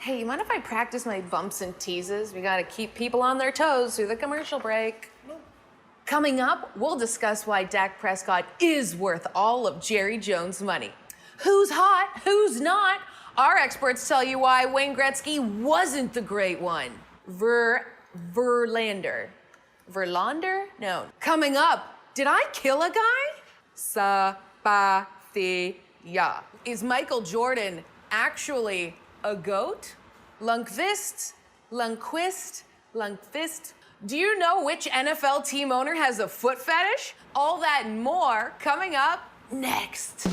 Hey, you mind if I practice my bumps and teases? We gotta keep people on their toes through the commercial break. Coming up, we'll discuss why Dak Prescott is worth all of Jerry Jones' money. Who's hot, who's not? Our experts tell you why Wayne Gretzky wasn't the great one. Verlander? No. Coming up, did I kill a guy? Sabathia. Is Michael Jordan actually a goat? Lundqvist? Do you know which NFL team owner has a foot fetish? All that and more coming up next.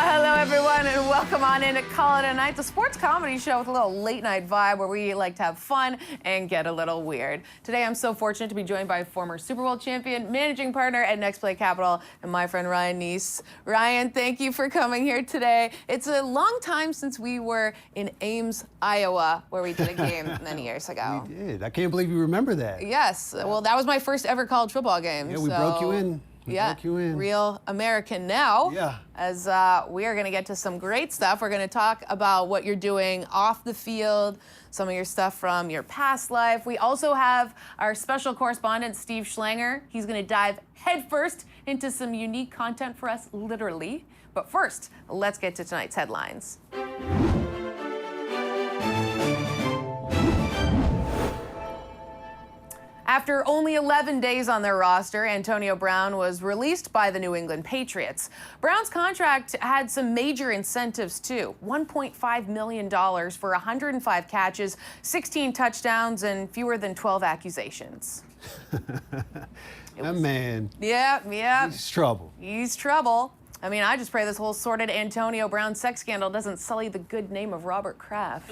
Hello, everyone, and welcome on in to Call It a Night, the sports comedy show with a little late-night vibe where we like to have fun and get a little weird. Today, I'm so fortunate to be joined by former Super Bowl champion, managing partner at Next Play Capital, and my friend Ryan Nece. Ryan, thank you for coming here today. It's a long time since we were in Ames, Iowa, where we did a game many years ago. We did. I can't believe you remember that. Yes. Well, that was my first ever college football game. Yeah, we broke you in. Broke you in. Real American now. Yeah. As we are going to get to some great stuff. We're going to talk about what you're doing off the field, some of your stuff from your past life. We also have our special correspondent, Steve Schlanger. He's going to dive headfirst into some unique content for us, literally. But first, let's get to tonight's headlines. After only 11 days on their roster, Antonio Brown was released by the New England Patriots. Brown's contract had some major incentives, too. $1.5 million for 105 catches, 16 touchdowns, and fewer than 12 accusations. That man. Yeah. He's trouble. He's trouble. I mean, I just pray this whole sordid Antonio Brown sex scandal doesn't sully the good name of Robert Kraft.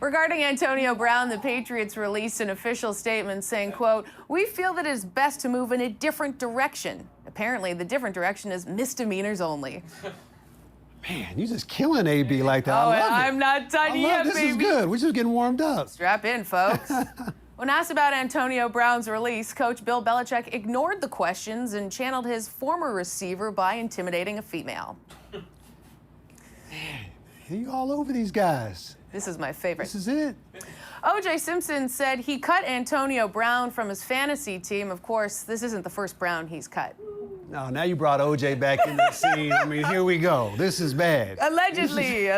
Regarding Antonio Brown, the Patriots released an official statement saying, quote, "We feel that it is best to move in a different direction." Apparently, the different direction is misdemeanors only. Man, you're just killing AB like that. I love it. I'm not done yet, this baby. Is good. We're just getting warmed up. Strap in, folks. When asked about Antonio Brown's release, Coach Bill Belichick ignored the questions and channeled his former receiver by intimidating a female. Man, you all over these guys. This is my favorite. This is it. O.J. Simpson said he cut Antonio Brown from his fantasy team. Of course, this isn't the first Brown he's cut. No, now you brought O.J. back in the scene. I mean, here we go. This is bad. Allegedly.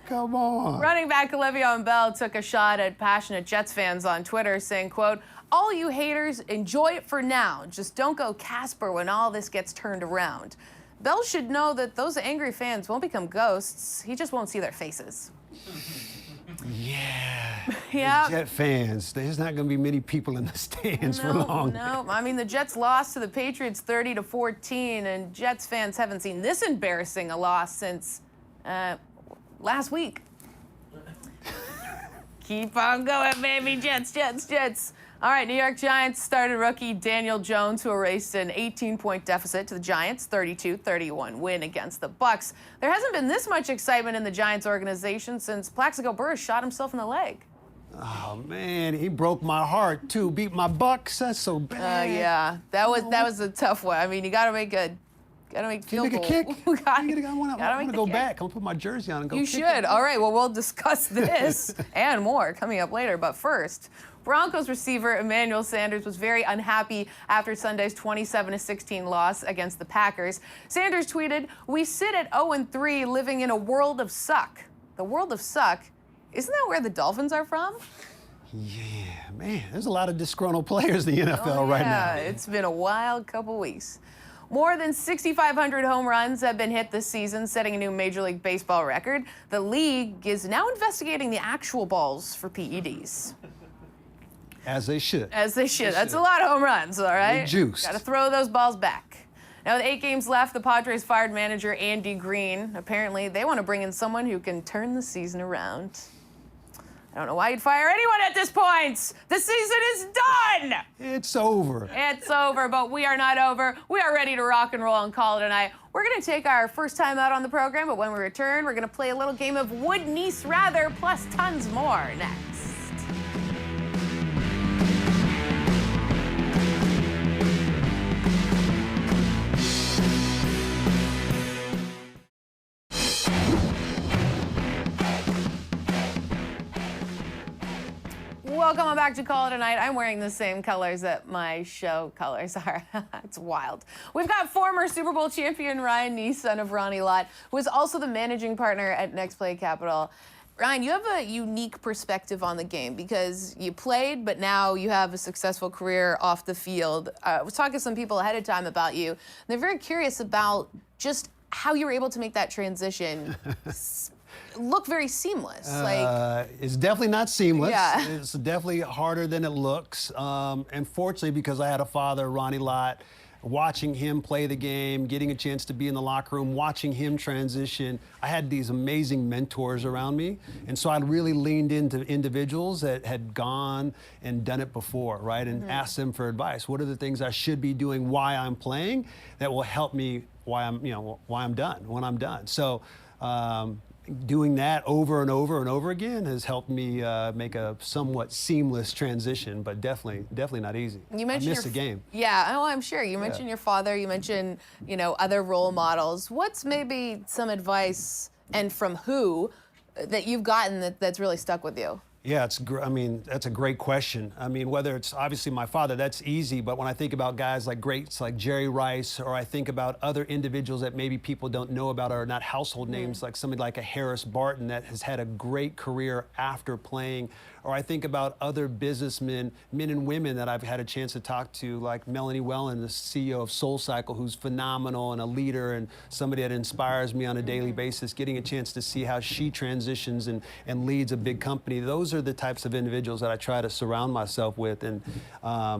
Come on. Running back Le'Veon Bell took a shot at passionate Jets fans on Twitter, saying, quote, "All you haters, enjoy it for now. Just don't go Casper when all this gets turned around." Bell should know that those angry fans won't become ghosts. He just won't see their faces. Yeah. Jet fans. There's not going to be many people in the stands for long. No. I mean, the Jets lost to the Patriots 30-14, and Jets fans haven't seen this embarrassing a loss since last week. Keep on going, baby. Jets. All right, New York Giants started rookie Daniel Jones, who erased an 18-point deficit to the Giants' 32-31 win against the Bucs. There hasn't been this much excitement in the Giants organization since Plaxico Burress shot himself in the leg. Oh, man, he broke my heart, too. Beat my Bucs. That's so bad. Yeah, that was a tough one. I mean, you got to make field goal. Can you make a kick? I want to go kick. back. I'm going to put my jersey on and go You kick should. it. All right, well, we'll discuss this and more coming up later. But first, Broncos receiver Emmanuel Sanders was very unhappy after Sunday's 27-16 loss against the Packers. Sanders tweeted, "We sit at 0-3 living in a world of suck." The world of suck, isn't that where the Dolphins are from? Yeah, man, there's a lot of disgruntled players in the NFL right now. Yeah, it's been a wild couple weeks. More than 6,500 home runs have been hit this season, setting a new Major League Baseball record. The league is now investigating the actual balls for PEDs. As they should. That's a lot of home runs, all right? They're juiced. Got to throw those balls back. Now, with 8 games left, the Padres fired manager Andy Green. Apparently, they want to bring in someone who can turn the season around. I don't know why you'd fire anyone at this point. The season is done. It's over. It's over, but we are not over. We are ready to rock and roll and call it a night. We're going to take our first time out on the program, but when we return, we're going to play a little game of Would Nece Rather, plus tons more next. Welcome back to Call It a Night. I'm wearing the same colors that my show colors are. It's wild. We've got former Super Bowl champion Ryan Nece, son of Ronnie Lott, who is also the managing partner at Next Play Capital. Ryan, you have a unique perspective on the game because you played, but now you have a successful career off the field. I was talking to some people ahead of time about you, and they're very curious about just how you were able to make that transition look very seamless. It's definitely not seamless. Yeah. It's definitely harder than it looks. And fortunately, because I had a father, Ronnie Lott, watching him play the game, getting a chance to be in the locker room, watching him transition, I had these amazing mentors around me. And so I really leaned into individuals that had gone and done it before, right? And asked them for advice. What are the things I should be doing while I'm playing that will help me while I'm done, when I'm done. So, doing that over and over and over again has helped me make a somewhat seamless transition, but definitely not easy. You mentioned I missed the game. Yeah, oh, I'm sure. You mentioned your father. You mentioned, other role models. What's maybe some advice, and from who, that you've gotten that's really stuck with you? Yeah, that's a great question. I mean, whether it's obviously my father, that's easy, but when I think about guys like greats like Jerry Rice, or I think about other individuals that maybe people don't know about or are not household names, like somebody like a Harris Barton that has had a great career after playing, or I think about other businessmen, men and women that I've had a chance to talk to, like Melanie Wellen, the CEO of SoulCycle, who's phenomenal and a leader and somebody that inspires me on a daily basis, getting a chance to see how she transitions and leads a big company. Those are the types of individuals that I try to surround myself with and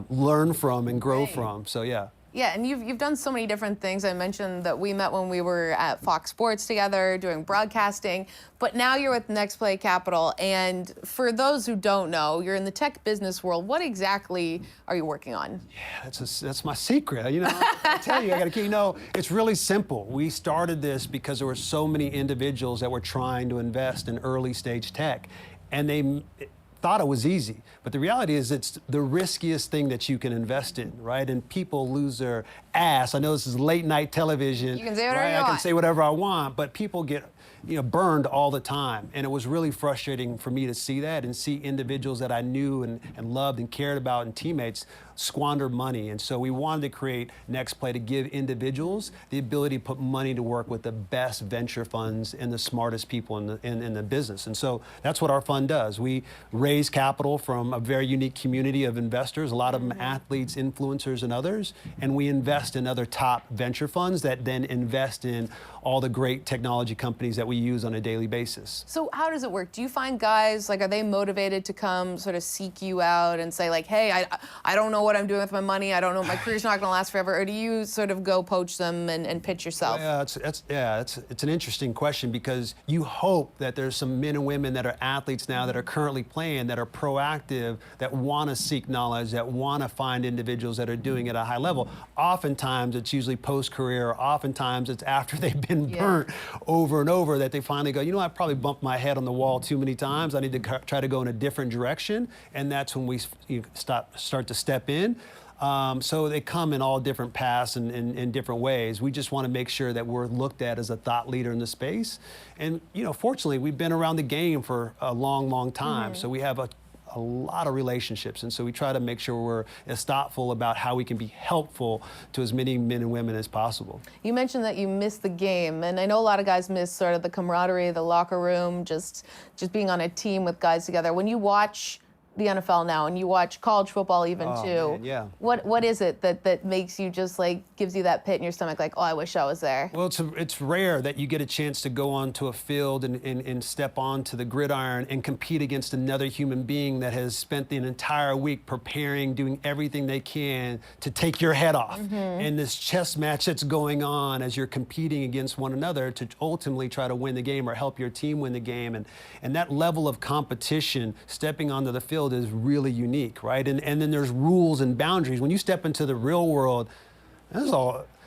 learn from and grow from. So yeah. Yeah, and you've done so many different things. I mentioned that we met when we were at Fox Sports together doing broadcasting, but now you're with Next Play Capital. And for those who don't know, you're in the tech business world. What exactly are you working on? Yeah, that's my secret. I tell you, I got to keep. It's really simple. We started this because there were so many individuals that were trying to invest in early stage tech, and they thought it was easy, but the reality is it's the riskiest thing that you can invest in, right? And people lose their ass. I know this is late night television. You can say whatever you want. I can say whatever I want, but people get burned all the time. And it was really frustrating for me to see that and see individuals that I knew and loved and cared about and teammates squander money. And so we wanted to create Next Play to give individuals the ability to put money to work with the best venture funds and the smartest people in the business. And so that's what our fund does. We raise capital from a very unique community of investors, a lot of them athletes, influencers, and others, and we invest in other top venture funds that then invest in all the great technology companies that we use on a daily basis. So how does it work? Do you find guys, are they motivated to come sort of seek you out and say hey, I don't know what I'm doing with my money, I don't know, my career's not gonna last forever, or do you sort of go poach them and pitch yourself? Yeah, it's an interesting question, because you hope that there's some men and women that are athletes now that are currently playing, that are proactive, that wanna seek knowledge, that wanna find individuals that are doing it at a high level. Oftentimes it's usually post-career, oftentimes it's after they've been burnt over and over that they finally go, I probably bumped my head on the wall too many times, I need to try to go in a different direction, and that's when we start to step in. So they come in all different paths and in different ways. We just want to make sure that we're looked at as a thought leader in the space. And, fortunately, we've been around the game for a long, long time. So we have a lot of relationships. And so we try to make sure we're as thoughtful about how we can be helpful to as many men and women as possible. You mentioned that you miss the game. And I know a lot of guys miss sort of the camaraderie, the locker room, just being on a team with guys together. When you watch the NFL now and you watch college football too. Man, yeah. What is it that makes you just gives you that pit in your stomach I wish I was there? Well, it's rare that you get a chance to go onto a field and step onto the gridiron and compete against another human being that has spent the entire week preparing, doing everything they can to take your head off. And this chess match that's going on as you're competing against one another to ultimately try to win the game or help your team win the game. And that level of competition, stepping onto the field, is really unique, right? And then there's rules and boundaries. When you step into the real world,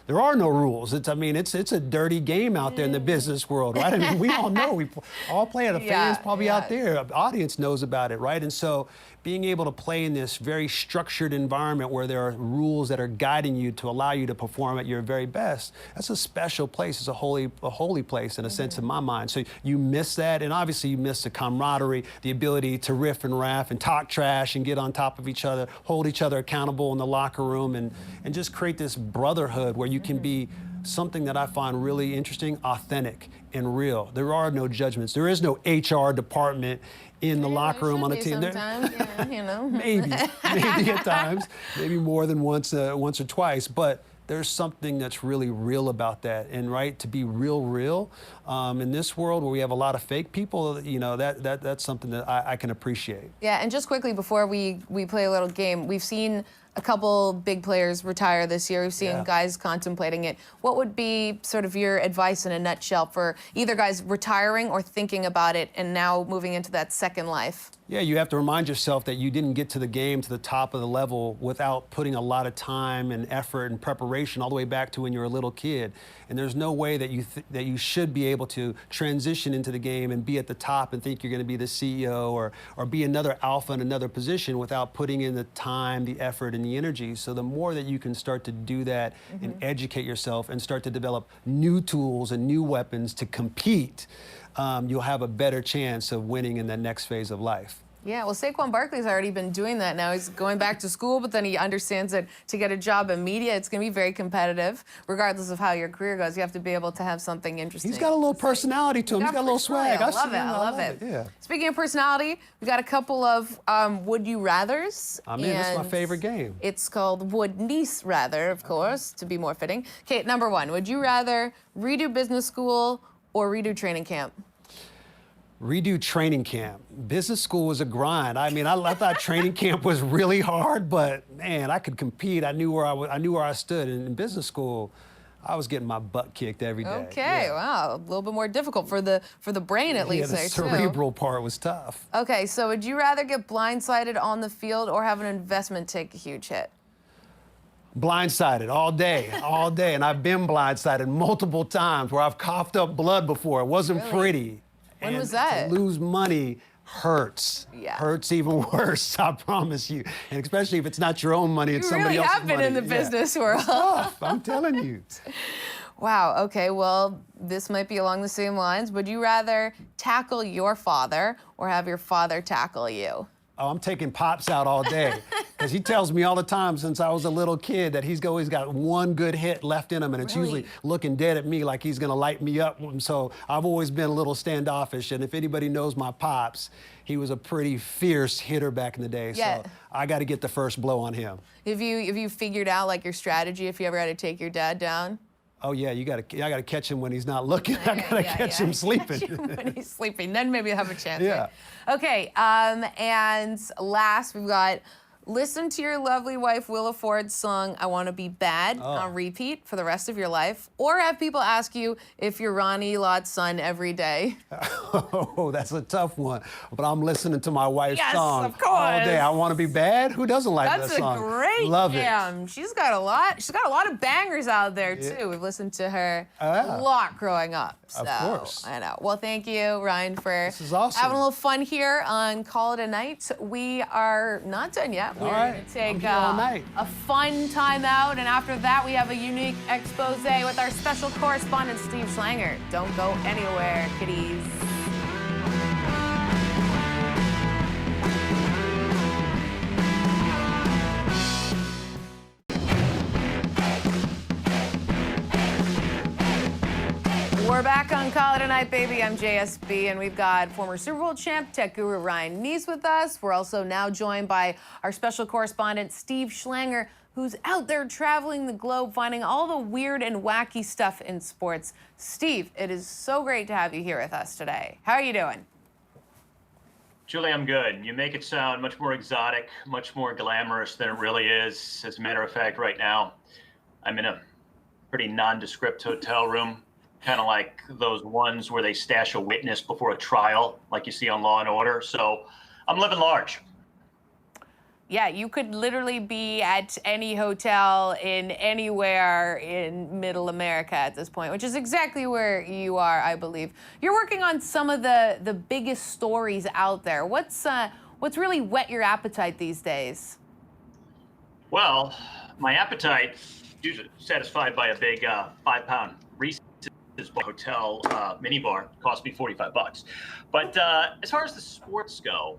there are no rules. I mean, it's a dirty game out there in the business world, right? I mean, we all know. We all play it. The fans probably out there. The audience knows about it, right? And so being able to play in this very structured environment where there are rules that are guiding you to allow you to perform at your very best, that's a special place. It's a holy place in a sense in my mind. So you miss that, and obviously you miss the camaraderie, the ability to riff and raff and talk trash and get on top of each other, hold each other accountable in the locker room, and just create this brotherhood where you can be something that I find really interesting, authentic and real. There are no judgments. There is no HR department in the locker room on a team. Sometimes, you know. maybe at times, maybe more than once or twice, but there's something that's really real about that. And right, to be real, in this world where we have a lot of fake people, you know, that's something that I can appreciate. Yeah, and just quickly before we play a little game, we've seen a couple big players retire this year. We've seen guys contemplating it. What would be sort of your advice in a nutshell for either guys retiring or thinking about it and now moving into that second life? Yeah, you have to remind yourself that you didn't get to the game, to the top of the level, without putting a lot of time and effort and preparation all the way back to when you were a little kid. And there's no way that you should be able to transition into the game and be at the top and think you're going to be the CEO or be another alpha in another position without putting in the time, the effort, and the energy. So the more that you can start to do that and educate yourself and start to develop new tools and new weapons to compete, you'll have a better chance of winning in that next phase of life. Yeah, well, Saquon Barkley's already been doing that now. He's going back to school, but then he understands that to get a job in media, it's going to be very competitive. Regardless of how your career goes, you have to be able to have something interesting. He's got a little personality to him. He's got a little swag. I love it. Yeah. Speaking of personality, we got a couple of Would You Rathers. I mean, this is my favorite game. It's called Would Nece Rather, of course, to be more fitting. Okay, number one, would you rather redo business school or redo training camp? Redo training camp. Business school was a grind. I mean, I thought training camp was really hard, but man, I could compete. I knew where I stood. And in business school, I was getting my butt kicked every day. Okay, wow, a little bit more difficult for the brain at least. Yeah, the cerebral part was tough. Okay, so would you rather get blindsided on the field or have an investment take a huge hit? Blindsided all day. And I've been blindsided multiple times where I've coughed up blood before. It wasn't pretty. When was that? To lose money hurts. Yeah. Hurts even worse, I promise you. And especially if it's not your own money, it's somebody else's money. You really have been in the business world. It's tough, I'm telling you. Wow, okay, well, this might be along the same lines. Would you rather tackle your father or have your father tackle you? Oh, I'm taking Pops out all day. Because he tells me all the time since I was a little kid that he's always got one good hit left in him, and it's usually looking dead at me like he's going to light me up. So I've always been a little standoffish, and if anybody knows my Pops, he was a pretty fierce hitter back in the day. So I got to get the first blow on him. Have you figured out like your strategy if you ever had to take your dad down? Oh yeah, I got to catch him when he's not looking. I got to catch him sleeping. Catch him when he's sleeping, then maybe you'll have a chance. Yeah. Okay, and last we've got listen to your lovely wife Willa Ford's song "I Want to Be Bad" on repeat for the rest of your life, or have people ask you if you're Ronnie Lott's son every day. Oh, that's a tough one. But I'm listening to my wife's song of course. all day. I Want to Be Bad. Who doesn't like that song? That's a great Love jam. it. She's got a lot of bangers out there too. We've listened to her a lot growing up. So, of course. I know. Well, thank you, Ryan, for this is awesome. having a little fun here on Call It a Night. We are not done yet. We're going to take a fun time out, and after that, we have a unique expose with our special correspondent, Steve Schlanger. Don't go anywhere, kiddies. We're back on Call It a Night, baby. I'm JSB, and we've got former Super Bowl champ, tech guru Ryan Nece with us. We're also now joined by our special correspondent, Steve Schlanger, who's out there traveling the globe, finding all the weird and wacky stuff in sports. Steve, it is so great to have you here with us today. How are you doing? Julie, I'm good. You make it sound much more exotic, much more glamorous than it really is. As a matter of fact, right now, I'm in a pretty nondescript hotel room, kind of like those ones where they stash a witness before a trial, like you see on Law and Order. So I'm living large. Yeah, you could literally be at any hotel in anywhere in Middle America at this point, which is exactly where you are, I believe. You're working on some of the biggest stories out there. What's really whet your appetite these days? Well, my appetite usually satisfied by a big 5-pound Reese's hotel minibar. Cost me $45. But as far as the sports go,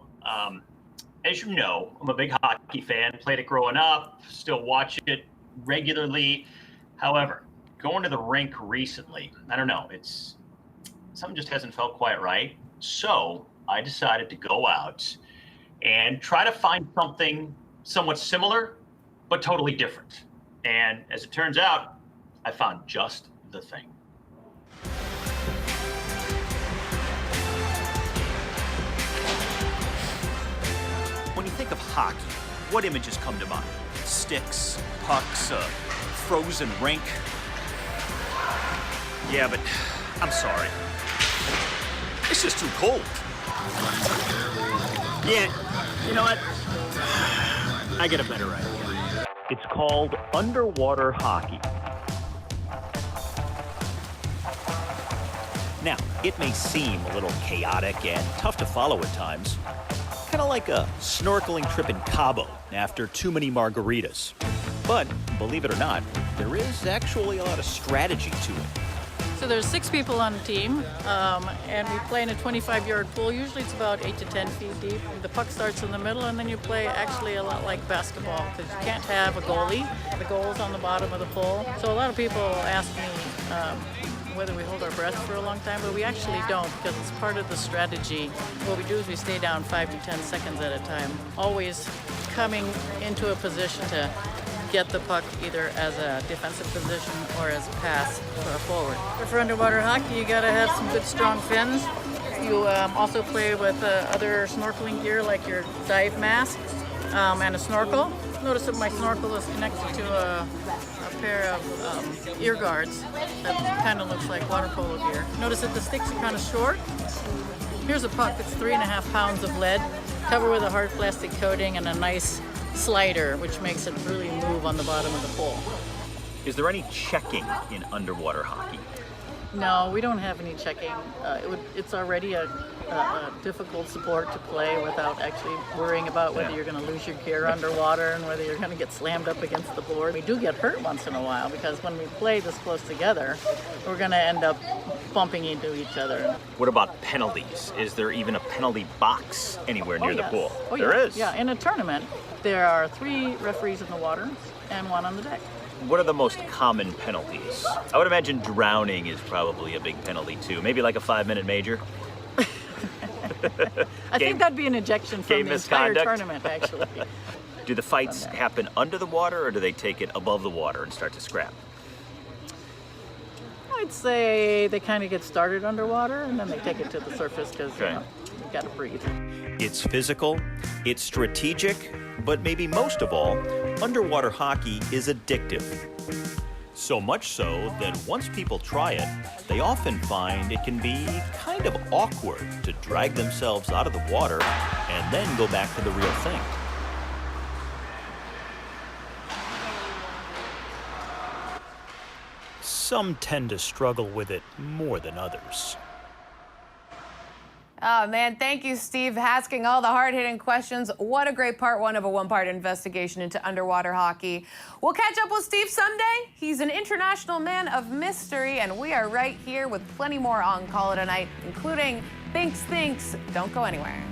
as you know, I'm a big hockey fan, played it growing up, still watch it regularly. However, going to the rink recently, I don't know, something just hasn't felt quite right. So I decided to go out and try to find something somewhat similar, but totally different. And as it turns out, I found just the thing. When you think of hockey, what images come to mind? Sticks, pucks, frozen rink. Yeah, but I'm sorry. It's just too cold. Yeah, you know what? I get a better idea. It's called underwater hockey. Now, it may seem a little chaotic and tough to follow at times. Kind of like a snorkeling trip in Cabo after too many margaritas. But, believe it or not, there is actually a lot of strategy to it. So there's 6 people on the team, and we play in a 25-yard pool. Usually it's about 8 to 10 feet deep. The puck starts in the middle, and then you play actually a lot like basketball, because you can't have a goalie. The goal's on the bottom of the pool. So a lot of people ask me whether we hold our breath for a long time, but we actually don't, because it's part of the strategy. What we do is we stay down 5 to 10 seconds at a time, always coming into a position to get the puck either as a defensive position or as a pass for a forward. For underwater hockey, you gotta have some good strong fins. You also play with other snorkeling gear like your dive mask and a snorkel. Notice that my snorkel is connected to a pair of ear guards that kind of looks like water polo gear. Notice that the sticks are kind of short. Here's a puck that's 3.5 pounds of lead, covered with a hard plastic coating and a nice slider, which makes it really move on the bottom of the pool. Is there any checking in underwater hockey? No, we don't have any checking. It's already a difficult sport to play without actually worrying about whether you're going to lose your gear underwater and whether you're going to get slammed up against the board. We do get hurt once in a while because when we play this close together, we're going to end up bumping into each other. What about penalties? Is there even a penalty box anywhere near the pool? Oh, there is? Yeah, in a tournament, there are 3 referees in the water and 1 on the deck. What are the most common penalties? I would imagine drowning is probably a big penalty too. Maybe like a 5-minute major. I think that'd be an ejection from the entire tournament, actually. Do the fights happen under the water, or do they take it above the water and start to scrap? I'd say they kind of get started underwater and then they take it to the surface because you gotta breathe. It's physical, it's strategic, but maybe most of all, underwater hockey is addictive. So much so that once people try it, they often find it can be kind of awkward to drag themselves out of the water and then go back to the real thing. Some tend to struggle with it more than others. Oh, man, thank you, Steve, asking all the hard-hitting questions. What a great part 1 of a 1-part investigation into underwater hockey. We'll catch up with Steve someday. He's an international man of mystery, and we are right here with plenty more on Call It a Night, including Binks Thinks. Don't go anywhere.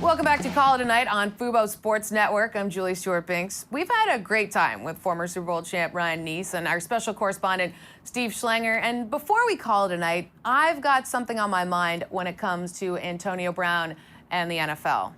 Welcome back to Call It a Night on Fubo Sports Network. I'm Julie Stewart-Binks. We've had a great time with former Super Bowl champ Ryan Nece and our special correspondent Steve Schlanger. And before we call it a night, I've got something on my mind when it comes to Antonio Brown and the NFL.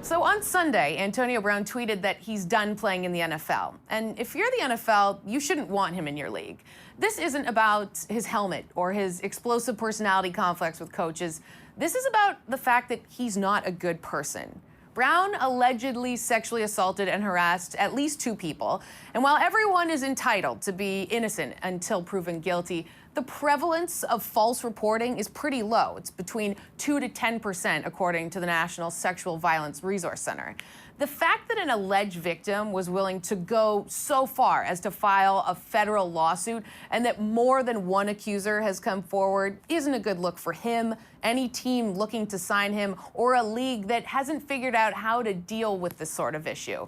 So on Sunday, Antonio Brown tweeted that he's done playing in the NFL. And if you're the NFL, you shouldn't want him in your league. This isn't about his helmet or his explosive personality conflicts with coaches. This is about the fact that he's not a good person. Brown allegedly sexually assaulted and harassed at least 2 people. And while everyone is entitled to be innocent until proven guilty, the prevalence of false reporting is pretty low. It's between 2 to 10%, according to the National Sexual Violence Resource Center. The fact that an alleged victim was willing to go so far as to file a federal lawsuit and that more than one accuser has come forward isn't a good look for him, any team looking to sign him, or a league that hasn't figured out how to deal with this sort of issue.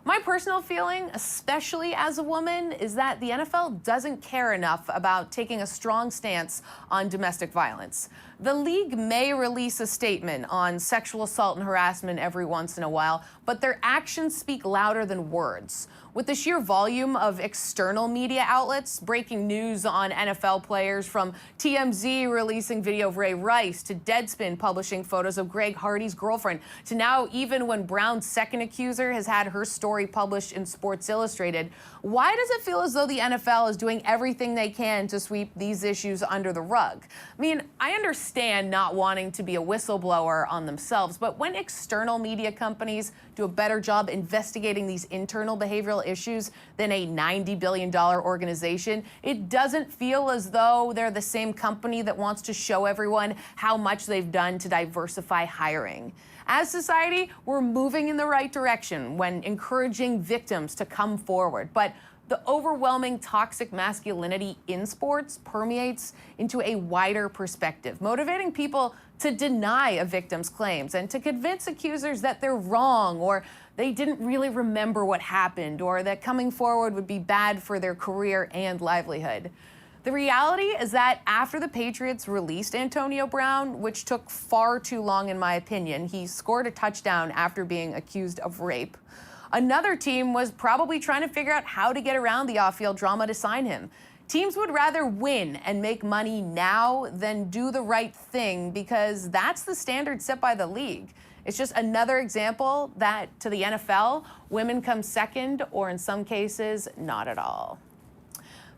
My personal feeling, especially as a woman, is that the NFL doesn't care enough about taking a strong stance on domestic violence. The league may release a statement on sexual assault and harassment every once in a while, but their actions speak louder than words. With the sheer volume of external media outlets breaking news on NFL players, from TMZ releasing video of Ray Rice to Deadspin publishing photos of Greg Hardy's girlfriend, to now even when Brown's second accuser has had her story published in Sports Illustrated, why does it feel as though the NFL is doing everything they can to sweep these issues under the rug? I mean, I understand not wanting to be a whistleblower on themselves, but when external media companies do a better job investigating these internal behavioral issues than a $90 billion organization, it doesn't feel as though they're the same company that wants to show everyone how much they've done to diversify hiring. As society, we're moving in the right direction when encouraging victims to come forward, but the overwhelming toxic masculinity in sports permeates into a wider perspective, motivating people to deny a victim's claims and to convince accusers that they're wrong, or they didn't really remember what happened, or that coming forward would be bad for their career and livelihood. The reality is that after the Patriots released Antonio Brown, which took far too long in my opinion, he scored a touchdown after being accused of rape. Another team was probably trying to figure out how to get around the off-field drama to sign him. Teams would rather win and make money now than do the right thing, because that's the standard set by the league. It's just another example that to the NFL, women come second, or in some cases, not at all.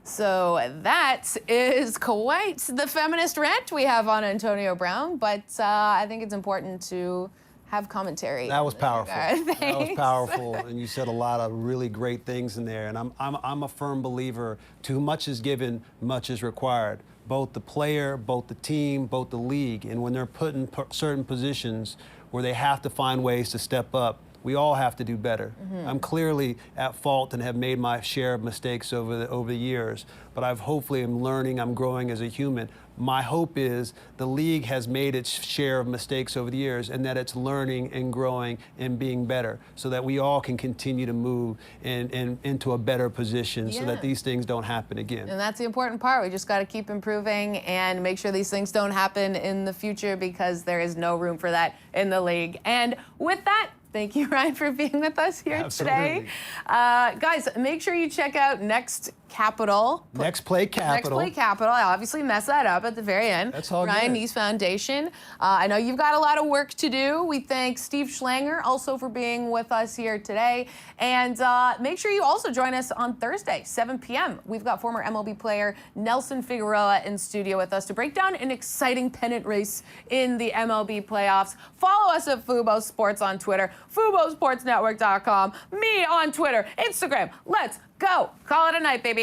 So that is quite the feminist rant we have on Antonio Brown, but I think it's important to have commentary. That was powerful. Thanks. That was powerful, and you said a lot of really great things in there. And I'm a firm believer: too much is given, much is required. Both the player, both the team, both the league, and when they're put in certain positions where they have to find ways to step up, we all have to do better. I'm clearly at fault and have made my share of mistakes over the years, but hopefully I'm learning, I'm growing as a human. My hope is the league has made its share of mistakes over the years, and that it's learning and growing and being better, so that we all can continue to move into a better position, so that these things don't happen again. And that's the important part. We just got to keep improving and make sure these things don't happen in the future, because there is no room for that in the league. And with that, thank you, Ryan, for being with us here today. Guys, make sure you check out Next Capital. Next Play Capital. Next Play Capital. I obviously messed that up at the very end. That's all Ryan good. Nece Foundation. I know you've got a lot of work to do. We thank Steve Schlanger also for being with us here today. And make sure you also join us on Thursday, 7 p.m. We've got former MLB player Nelson Figueroa in studio with us to break down an exciting pennant race in the MLB playoffs. Follow us at Fubo Sports on Twitter, FuboSportsNetwork.com, me on Twitter, Instagram. Let's go. Call it a night, baby.